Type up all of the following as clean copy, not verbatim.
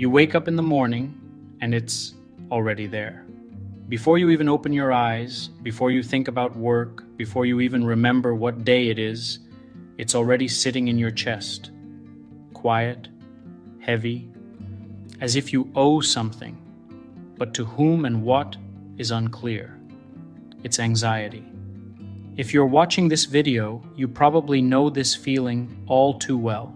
You wake up in the morning and it's already there. Before you even open your eyes, before you think about work, before you even remember what day it is, it's already sitting in your chest. Quiet, heavy, as if you owe something, but to whom and what is unclear. It's anxiety. If you're watching this video, you probably know this feeling all too well.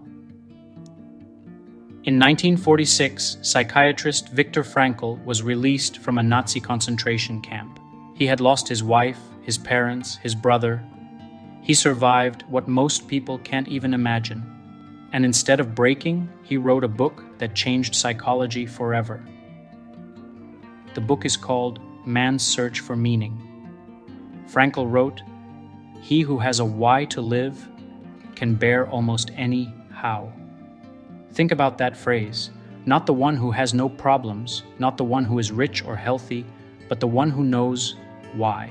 In 1946, psychiatrist Viktor Frankl was released from a Nazi concentration camp. He had lost his wife, his parents, his brother. He survived what most people can't even imagine. And instead of breaking, he wrote a book that changed psychology forever. The book is called Man's Search for Meaning. Frankl wrote, "He who has a why to live can bear almost any how." Think about that phrase. Not the one who has no problems, not the one who is rich or healthy, but the one who knows why.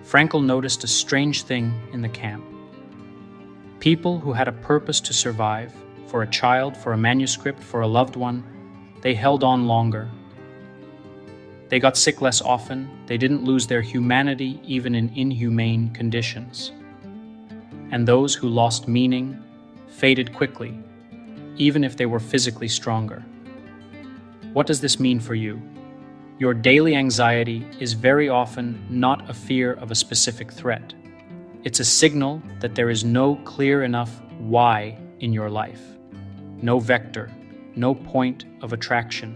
Frankl noticed a strange thing in the camp. People who had a purpose to survive, for a child, for a manuscript, for a loved one, they held on longer. They got sick less often, they didn't lose their humanity even in inhumane conditions. And those who lost meaning faded quickly, even if they were physically stronger. What does this mean for you? Your daily anxiety is very often not a fear of a specific threat. It's a signal that there is no clear enough why in your life, no vector, no point of attraction.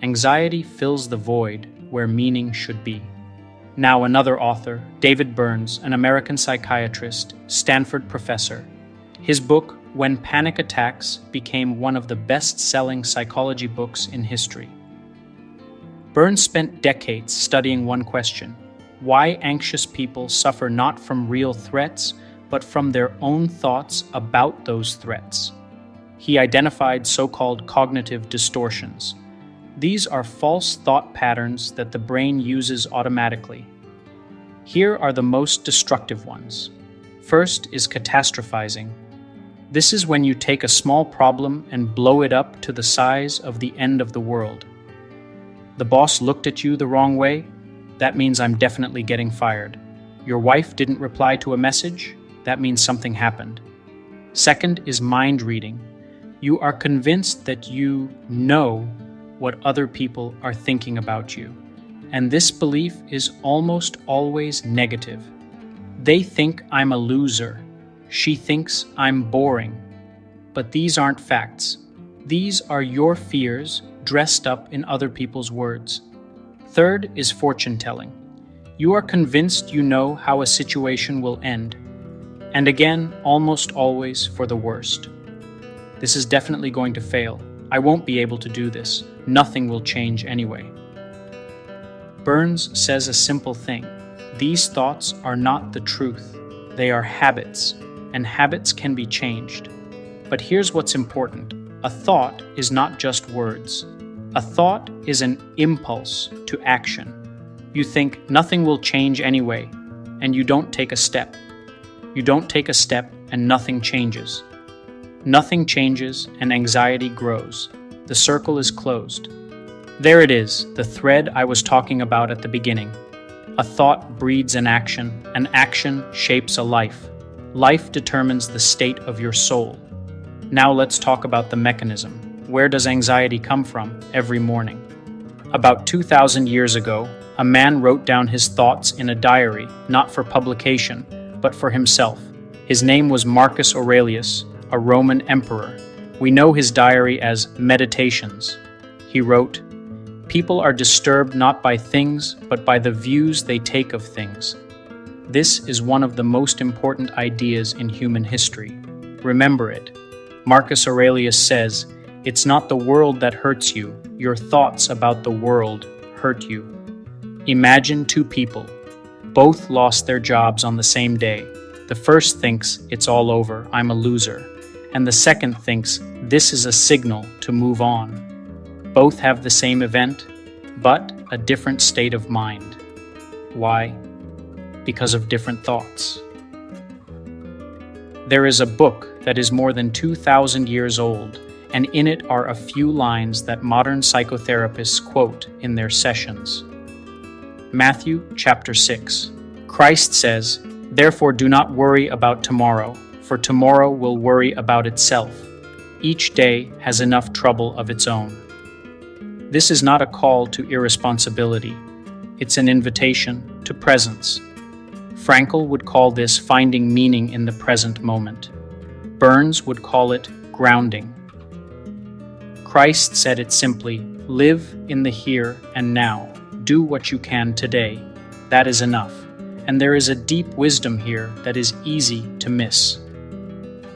Anxiety fills the void where meaning should be. Now another author, David Burns, an American psychiatrist, Stanford professor. His book, When Panic Attacks, became one of the best-selling psychology books in history. Burns spent decades studying one question: why anxious people suffer not from real threats, but from their own thoughts about those threats. He identified so-called cognitive distortions. These are false thought patterns that the brain uses automatically. Here are the most destructive ones. First is catastrophizing. This is when you take a small problem and blow it up to the size of the end of the world. The boss looked at you the wrong way? That means I'm definitely getting fired. Your wife didn't reply to a message? That means something happened. Second is mind reading. You are convinced that you know what other people are thinking about you, and this belief is almost always negative. They think I'm a loser. She thinks I'm boring. But these aren't facts. These are your fears dressed up in other people's words. Third is fortune-telling. You are convinced you know how a situation will end, and again, almost always for the worst. This is definitely going to fail. I won't be able to do this. Nothing will change anyway. Burns says a simple thing. These thoughts are not the truth. They are habits, and habits can be changed. But here's what's important. A thought is not just words. A thought is an impulse to action. You think nothing will change anyway, and you don't take a step. You don't take a step, and nothing changes. Nothing changes, and anxiety grows. The circle is closed. There it is, the thread I was talking about at the beginning. A thought breeds an action shapes a life. Life determines the state of your soul. Now let's talk about the mechanism. Where does anxiety come from every morning? About 2,000 years ago, a man wrote down his thoughts in a diary, not for publication, but for himself. His name was Marcus Aurelius, a Roman emperor. We know his diary as Meditations. He wrote, "People are disturbed not by things, but by the views they take of things. This is one of the most important ideas in human history. Remember it." Marcus Aurelius says, "It's not the world that hurts you. Your thoughts about the world hurt you." Imagine two people. Both lost their jobs on the same day. The first thinks, "It's all over, I'm a loser." And the second thinks, "This is a signal to move on." Both have the same event, but a different state of mind. Why? Because of different thoughts. There is a book that is more than 2,000 years old, and in it are a few lines that modern psychotherapists quote in their sessions. Matthew chapter 6. Christ says, "Therefore do not worry about tomorrow, for tomorrow will worry about itself. Each day has enough trouble of its own." This is not a call to irresponsibility. It's an invitation to presence. Frankl would call this finding meaning in the present moment. Burns would call it grounding. Christ said it simply, live in the here and now. Do what you can today. That is enough. And there is a deep wisdom here that is easy to miss.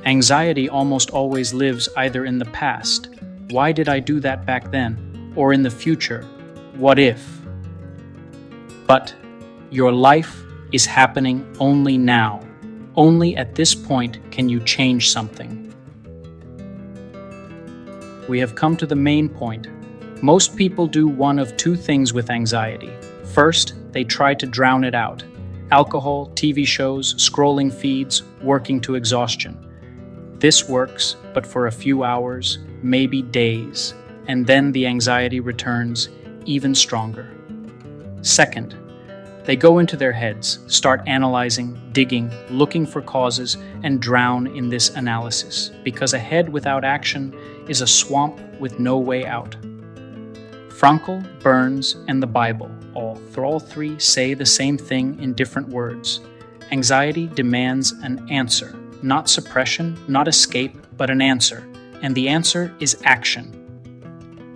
Anxiety almost always lives either in the past, why did I do that back then? Or in the future, what if? But your life is happening only now. Only at this point can you change something. We have come to the main point. Most people do one of two things with anxiety. First, they try to drown it out. Alcohol, TV shows, scrolling feeds, working to exhaustion. This works, but for a few hours, maybe days, and then the anxiety returns even stronger. Second, they go into their heads, start analyzing, digging, looking for causes, and drown in this analysis, because a head without action is a swamp with no way out. Frankl, Burns, and the Bible, all three say the same thing in different words. Anxiety demands an answer, not suppression, not escape, but an answer, and the answer is action.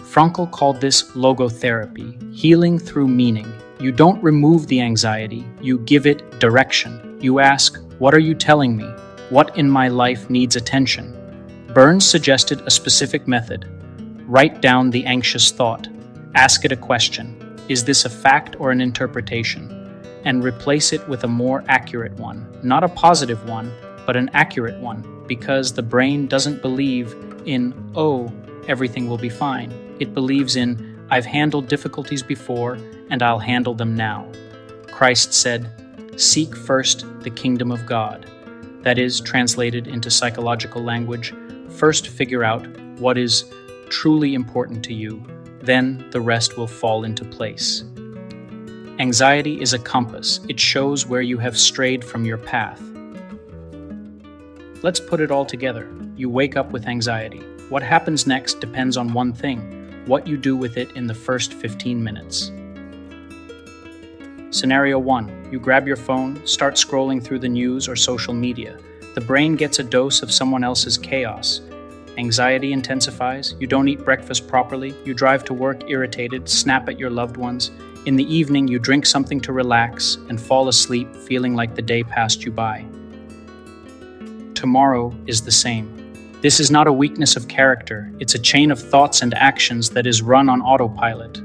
Frankl called this logotherapy, healing through meaning. You don't remove the anxiety, you give it direction. You ask, what are you telling me? What in my life needs attention? Burns suggested a specific method. Write down the anxious thought. Ask it a question. Is this a fact or an interpretation? And replace it with a more accurate one. Not a positive one, but an accurate one, because the brain doesn't believe in, oh, everything will be fine. It believes in, I've handled difficulties before, and I'll handle them now. Christ said, seek first the kingdom of God. That is, translated into psychological language, first figure out what is truly important to you, then the rest will fall into place. Anxiety is a compass. It shows where you have strayed from your path. Let's put it all together. You wake up with anxiety. What happens next depends on one thing, what you do with it in the first 15 minutes. Scenario 1. You grab your phone, start scrolling through the news or social media. The brain gets a dose of someone else's chaos. Anxiety intensifies, you don't eat breakfast properly, you drive to work irritated, snap at your loved ones. In the evening, you drink something to relax and fall asleep feeling like the day passed you by. Tomorrow is the same. This is not a weakness of character, it's a chain of thoughts and actions that is run on autopilot.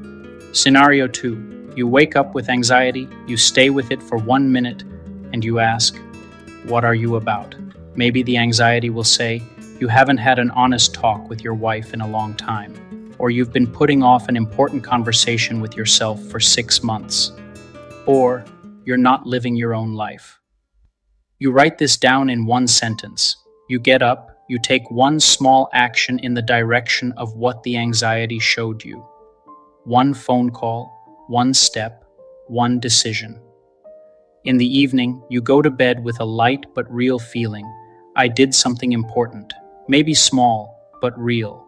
Scenario 2. You wake up with anxiety, you stay with it for 1 minute, and you ask, what are you about? Maybe the anxiety will say, you haven't had an honest talk with your wife in a long time, or you've been putting off an important conversation with yourself for 6 months, or you're not living your own life. You write this down in one sentence. You get up, you take one small action in the direction of what the anxiety showed you. One phone call, one step, one decision. In the evening, you go to bed with a light but real feeling. I did something important. Maybe small, but real.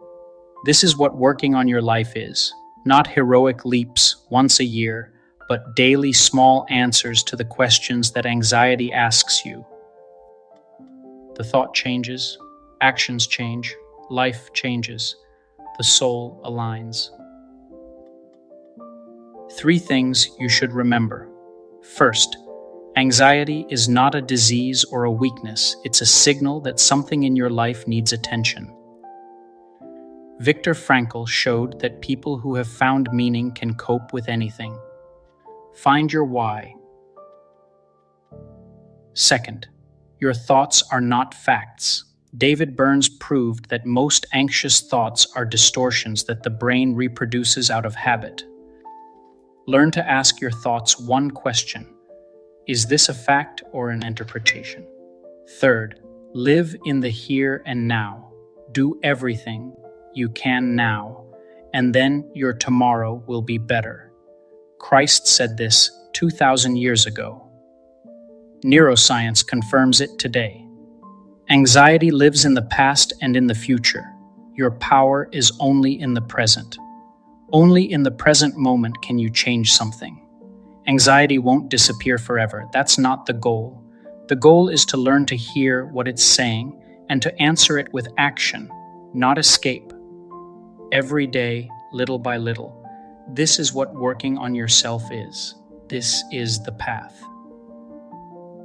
This is what working on your life is. Not heroic leaps once a year, but daily small answers to the questions that anxiety asks you. The thought changes, actions change, life changes, the soul aligns. 3 things you should remember. First, anxiety is not a disease or a weakness. It's a signal that something in your life needs attention. Viktor Frankl showed that people who have found meaning can cope with anything. Find your why. Second, your thoughts are not facts. David Burns proved that most anxious thoughts are distortions that the brain reproduces out of habit. Learn to ask your thoughts one question. Is this a fact or an interpretation? Third, live in the here and now. Do everything, you can now, and then your tomorrow will be better. Christ said this 2,000 years ago. Neuroscience confirms it today. Anxiety lives in the past and in the future. Your power is only in the present. Only in the present moment can you change something. Anxiety won't disappear forever. That's not the goal. The goal is to learn to hear what it's saying and to answer it with action, not escape. Every day, little by little. This is what working on yourself is. This is the path.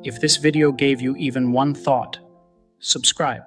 If this video gave you even one thought, subscribe.